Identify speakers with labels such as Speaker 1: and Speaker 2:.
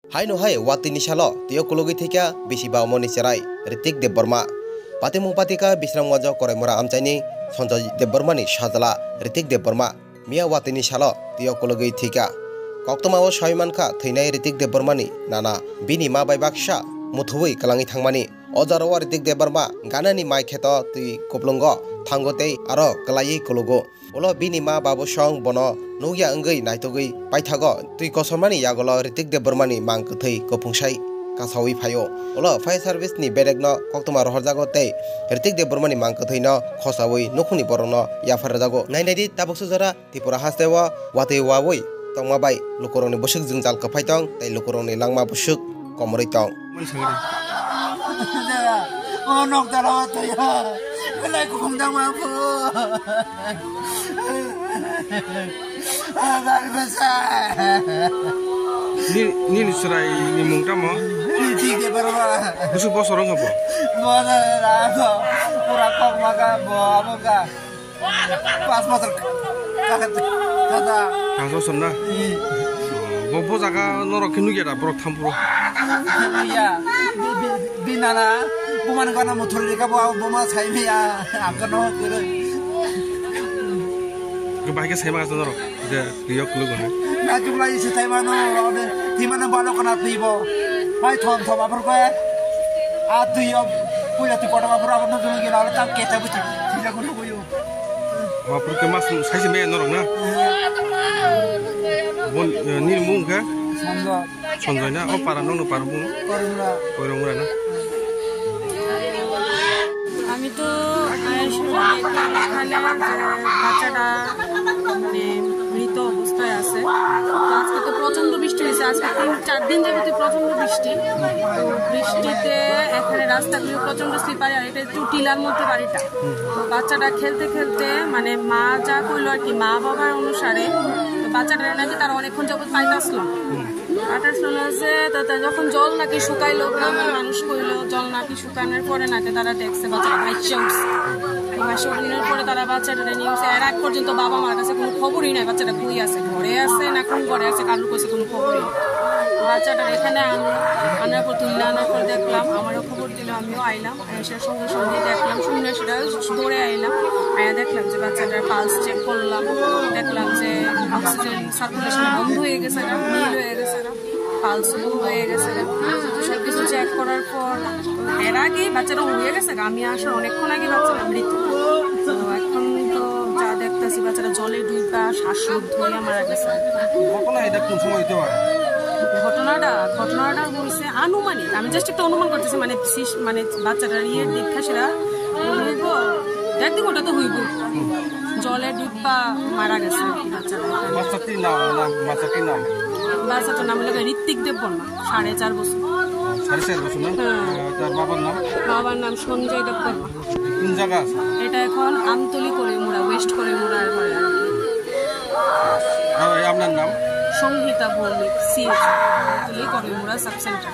Speaker 1: Hai no hai watini shalo tiyo kologi thika bisi ba moni serai Ritik Deborma pati mung patika bisram wajo kore mora amchaini Sanjay Deborma ni sajala Ritik Deborma mia watini shalo tiyo kologi thika koktoma o soiman kha theinai Ritik Deborma ni nana bini ma bai baksa muthui kalangi thangmani ojaro Ritik Deborma ganani mai kheto tui koplongo thangotei aro kalai kologo ulo bini ma babu song bono nugya angei naitogei paithago tui kosomani yagolo Ritik Deborma ni mangkuthei kopungsai kasawi phayo ulo fire service ni beregno koktoma rohorjago tei Ritik Deborma ni mangkuthei no khosawi nukhuni borno yafarjago nainadi tabuksu jara Tripura hastewa watei wawoi tongma bai lukoroni busuk jungjal khapaitong tei lukoroni langma busuk komroi tong
Speaker 2: Onok darawat ya, kalai kung dama po. Agar besar.
Speaker 3: Ni serai ni mungta mo?
Speaker 2: Ni tiga berapa?
Speaker 3: Busuk bos orang apa?
Speaker 2: Mana ada pura kok makan bawa makan. Pas motor kata.
Speaker 3: Kangso sonna. Bobo jaga norok kenu gera borok thampuro.
Speaker 2: Iya, binana. Buman kana motor reka bawa boma sai ya. Akano kira.
Speaker 3: Kebahagia saya makan norok. Dia riok lu kan.
Speaker 2: Na jumlah isi tai mano, di mana balok kana tibo. Hai thom apa kau? Atu yo punya tu kotak apa apa nanti lagi lalu tak kita betul. Tidak guna kuyu.
Speaker 3: Apa kemas saya sih main norok na. Bon ni mung ka? Sonjoi na. Oh para nong para mung. Parumura na.
Speaker 4: আমি তো এখানে বাচ্চাটা মানে মৃত অবস্থায় আছে। আজকে তো প্রচন্ড বৃষ্টি হয়েছে, আজকে 3-4 দিন যাবতীয় প্রচন্ড বৃষ্টি। তো বৃষ্টিতে এখানে রাস্তাগুলো প্রচন্ড স্লিপারি, আর এটা একটু টিলার মধ্যে বাড়িটা। তো বাচ্চাটা খেলতে খেলতে মানে মা যা করলো আর কি, মা বাবার অনুসারে বাচ্চাটা নাকি তারা অনেকক্ষণ যাবত পাইতে আসলো যে যখন জল নাকি শুকাইলো, গ্রামের মানুষ কইলো জল নাকি শুকানোর পরে নাকি তারা দেখছে বাচ্চাটা ভাইসে উঠছে। ভাইসে উঠানোর পরে তারা বাচ্চাটা নিয়ে গেছে। এর আগ পর্যন্ত বাবা মার কাছে কোনো খবরই নাই বাচ্চাটা কই আছে, ঘরে আছে না কোন ঘরে আছে, কারোর কাছে কোনো খবরই নেই। বাচ্চাটা এখানে আনার পর তুললে আনার পর দেখলাম, আমারও খবর দিল, আমিও আইলাম। এসার সঙ্গে সঙ্গে দেখলাম, শুনে সেটা দৌড়ে আইলাম। দেখলাম যে বাচ্চাটার পালস চেক করলাম, দেখলাম যে অক্সিজেন সার্কুলেশন বন্ধ হয়ে গেছে, নীল হয়ে গেছে, পালস বন্ধ হয়ে গেছে। সব কিছু চেক করার পর এর আগে বাচ্চাটা হয়ে গেছে, আমি আসার অনেকক্ষণ আগে বাচ্চাটা মৃত। তো এখন তো যা দেখতেছি বাচ্চাটা জলে ডুবা শ্বাসরোধ হয়ে মারা গেছে। ঘটনাটা বলছে আনুমানিক, আমি জাস্ট একটা অনুমান করতেছি, মানে বাচ্চাটার ইয়ের দীক্ষা সেটা হইব 1.5 ঘন্টা তো হইব, জলে ডুবা মারা গেছে বাচ্চাটার নাম হলো ঋত্বিক দেববর্মা, 4.5 বছর। বাবার নাম সঞ্জয় দেববর্মা।
Speaker 3: কোন জায়গা আছে
Speaker 4: এটা? এখন আমতলি করে মোড়া, ওয়েস্ট করে মোড়া।
Speaker 3: আপনার নাম?
Speaker 4: সংহিতা ভৌমিক, সিএচ আমতলি করে মোড়া সাব সেন্টার।